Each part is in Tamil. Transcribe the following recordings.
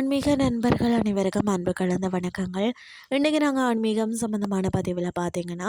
ஆன்மீக நண்பர்கள் அனைவருக்கும் அன்பு கலந்த வணக்கங்கள். இன்றைக்கி நாங்கள் ஆன்மீகம் சம்மந்தமான பதிவில் பார்த்தீங்கன்னா,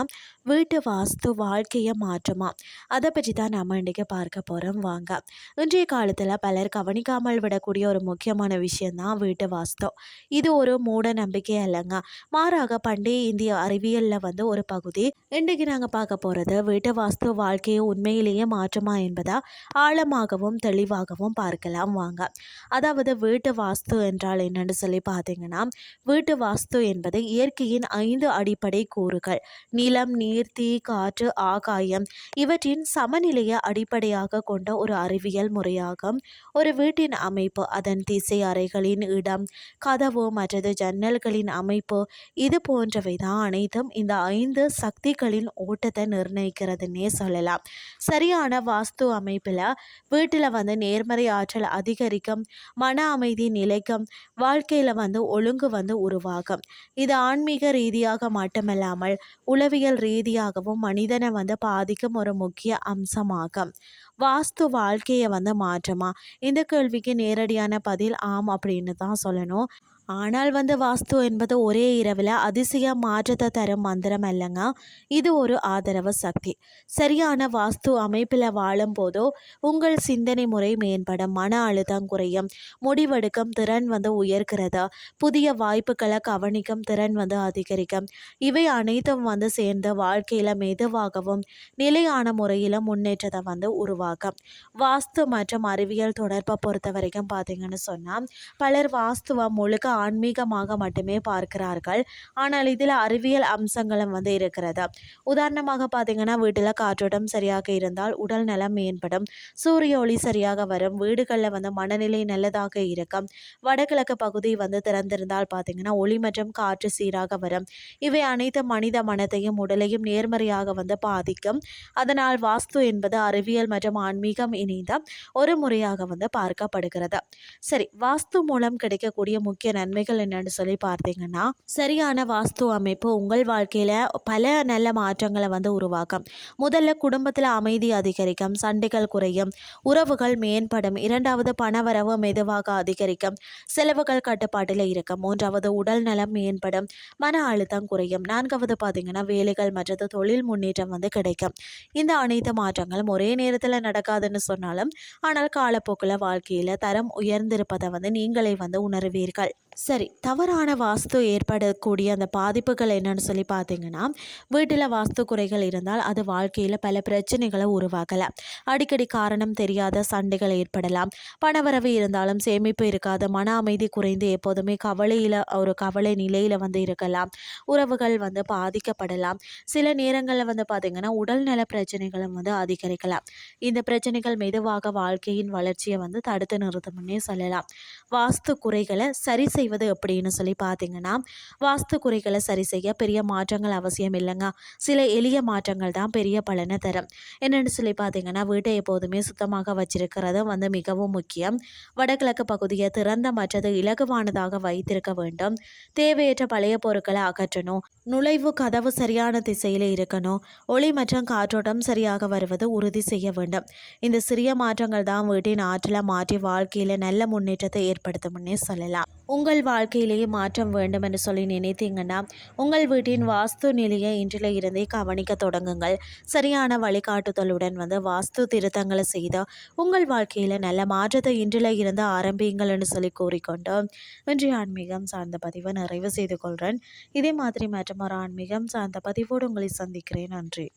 வீட்டு வாஸ்து வாழ்க்கையை மாற்றுமா, அதை பற்றி தான் நம்ம இன்றைக்கி பார்க்க போகிறோம். வாங்க. இன்றைய காலத்தில் பலர் கவனிக்காமல் விடக்கூடிய ஒரு முக்கியமான விஷயந்தான் வீட்டு வாஸ்து. இது ஒரு மூட நம்பிக்கை அல்லங்க, மாறாக பண்டைய இந்திய அறிவியலில் ஒரு பகுதி. இன்றைக்கி நாங்கள் பார்க்க போகிறது வீட்டு வாஸ்து வாழ்க்கையை உண்மையிலேயே மாற்றுமா என்பதை ஆழமாகவும் தெளிவாகவும் பார்க்கலாம். வாங்க. அதாவது வீட்டு வாஸ்து என்றால் என்னன்னு சொல்லி பார்த்தீங்கன்னா, வீட்டு வாஸ்து என்பது இயற்கையின் 5 அடிப்படை கூறுகள்: நிலம், நீர், தீ, காற்று, ஆகாயம் இவற்றின் சமநிலையை அடிப்படையாக கொண்ட ஒரு அறிவியல் முறையாகும். ஒரு வீட்டின் அமைப்பு, அதன் திசை, அறைகளின் இடம், கதவு மற்றது ஜன்னல்களின் அமைப்பு, இது போன்றவை தான் அனைத்தும் இந்த 5 சக்திகளின் ஓட்டத்தை நிர்ணயிக்கிறதுன்னே சொல்லலாம். சரியான வாஸ்து அமைப்பில் வீட்டில் நேர்மறை ஆற்றல் அதிகரிக்கும், மன அமைதி நிலைக்கும், வாழ்க்கையில் ஒழுங்கு உருவாகும். இது ஆன்மீக ரீதியாக மட்டுமல்லாமல் உளவியல் ரீதியாகவும் மனிதனை பாதிக்கும் ஒரு முக்கிய அம்சமாகும். வாஸ்து வாழ்க்கையை மாற்றுமா? இந்த கேள்விக்கு நேரடியான பதில் ஆம் அப்படின்னு தான் சொல்லணும். ஆனால் வாஸ்து என்பது ஒரே இரவில் அதிசய மாற்றத்தை தரும் மந்திரம் அல்லங்க. இது ஒரு ஆதரவு சக்தி. சரியான வாஸ்து அமைப்பில் வாழும் போதோ உங்கள் சிந்தனை முறை மேம்படும், மன அழுத்தம் குறையும், முடிவெடுக்கும் திறன் உயர்கிறது, புதிய வாய்ப்புகளை கவனிக்கும் திறன் அதிகரிக்கும். இவை அனைத்தும் சேர்ந்து வாழ்க்கையில் மெதுவாகவும் நிலையான முறையில் முன்னேற்றத்தை உருவாக்கும். வாஸ்து மற்றும் அறிவியல் தொடர்பை பொறுத்த வரைக்கும் பார்த்தீங்கன்னு சொன்னால், பலர் வாஸ்துவை முழுக்க ஆன்மீகமாக மட்டுமே பார்க்கிறார்கள். ஆனால் இதில் அறிவியல் அம்சங்களும் இருக்கிறது. உதாரணமாக பார்த்தீங்கன்னா, வீட்டில் காற்றோட்டம் சரியாக இருந்தால் உடல் நலம் மேம்படும், சூரிய ஒளி சரியாக வரும், வீடுகளில் மனநிலை நல்லதாக இருக்கும், வடகிழக்கு பகுதி திறந்திருந்தால் பார்த்தீங்கன்னா ஒளி மற்றும் காற்று சீராக வரும். இவை அனைத்து மனித மனத்தையும் உடலையும் நேர்மறையாக பாதிக்கும். அதனால் வாஸ்து என்பது அறிவியல் மற்றும் ஆன்மீகம் இணைந்த ஒரு முறையாக பார்க்கப்படுகிறது. சரி, வாஸ்து மூலம் கிடைக்கக்கூடிய முக்கிய நன்மைகள் என்னன்னு சொல்லி பார்த்தீங்கன்னா, சரியான வாஸ்து அமைப்பு உங்கள் வாழ்க்கையில் பல நல்ல மாற்றங்களை உருவாக்கும். முதல்ல குடும்பத்தில் அமைதி அதிகரிக்கும், சண்டைகள் குறையும், உறவுகள் மேம்படும். இரண்டாவது, பணவரவு மெதுவாக அதிகரிக்கும், செலவுகள் கட்டுப்பாட்டில் இருக்கும். மூன்றாவது, உடல் நலம் மேம்படும், மன அழுத்தம் குறையும். நான்காவது பார்த்தீங்கன்னா, வேலைகள் மற்றது தொழில் முன்னேற்றம் கிடைக்கும். இந்த அனைத்து மாற்றங்களும் ஒரே நேரத்தில் நடக்காதுன்னு சொன்னாலும், ஆனால் காலப்போக்கில் வாழ்க்கையில் தரம் உயர்ந்திருப்பதை நீங்களே உணர்வீர்கள். சரி, தவறான வாஸ்து ஏற்படக்கூடிய அந்த பாதிப்புகள் என்னன்னு சொல்லி பார்த்தீங்கன்னா, வீட்டில் வாஸ்து குறைகள் இருந்தால் அது வாழ்க்கையில் பல பிரச்சனைகளை உருவாக்கலாம். அடிக்கடி காரணம் தெரியாத சண்டைகள் ஏற்படலாம், பணவரவு இருந்தாலும் சேமிப்பு இருக்காது, மன அமைதி குறைந்து எப்போதுமே கவலை நிலையில் இருக்கலாம், உறவுகள் பாதிக்கப்படலாம். சில நேரங்களில் பார்த்தீங்கன்னா உடல்நல பிரச்சனைகளும் அதிகரிக்கலாம். இந்த பிரச்சனைகள் மெதுவாக வாழ்க்கையின் வளர்ச்சியை தடுத்து நிறுத்தும்னே சொல்லலாம். வாஸ்து குறைகளை சரி செய்வது எப்படின்னு சொல்லி பார்த்தீங்கன்னா, வாஸ்து குறைகளை சரி செய்ய பெரிய மாற்றங்கள் அவசியம் இல்லைங்க. சில எளிய மாற்றங்கள் தான் பெரிய பலனை தரும். என்னென்னு சொல்லி பார்த்தீங்கன்னா, வீட்டை எப்போதுமே சுத்தமாக வச்சிருக்கிறது மிகவும் முக்கியம். வடகிழக்கு பகுதியை திறந்த மற்றது இலகுவானதாக வைத்திருக்க வேண்டும். தேவையற்ற பழைய பொருட்களை அகற்றணும். நுழைவு கதவு சரியான திசையில் இருக்கணும். ஒளி மற்றும் காற்றோட்டம் சரியாக வருவது உறுதி செய்ய வேண்டும். இந்த சிறிய மாற்றங்கள் தான் வீட்டின் ஆற்றலை மாற்றி வாழ்க்கையில் நல்ல முன்னேற்றத்தை ஏற்படுத்தும்னே சொல்லலாம். உங்கள் வாழ்க்கையிலேயே மாற்றம் வேண்டும் என்று சொல்லி நினைத்தீங்கன்னா, உங்கள் வீட்டின் வாஸ்து நிலையை இன்றில் இருந்தே கவனிக்க தொடங்குங்கள். சரியான வழிகாட்டுதலுடன் வாஸ்து திருத்தங்களை செய்து உங்கள் வாழ்க்கையில் நல்ல மாற்றத்தை இன்றில் இருந்து ஆரம்பியுங்கள் என்று சொல்லி கூறிக்கொண்டு இன்றைய ஆன்மீகம் சார்ந்த பதிவை நிறைவு செய்து கொள்கிறேன். இதே மாதிரி மற்றும் ஒரு ஆன்மீகம் சார்ந்த பதிவோடு உங்களை சந்திக்கிறேன். நன்றி.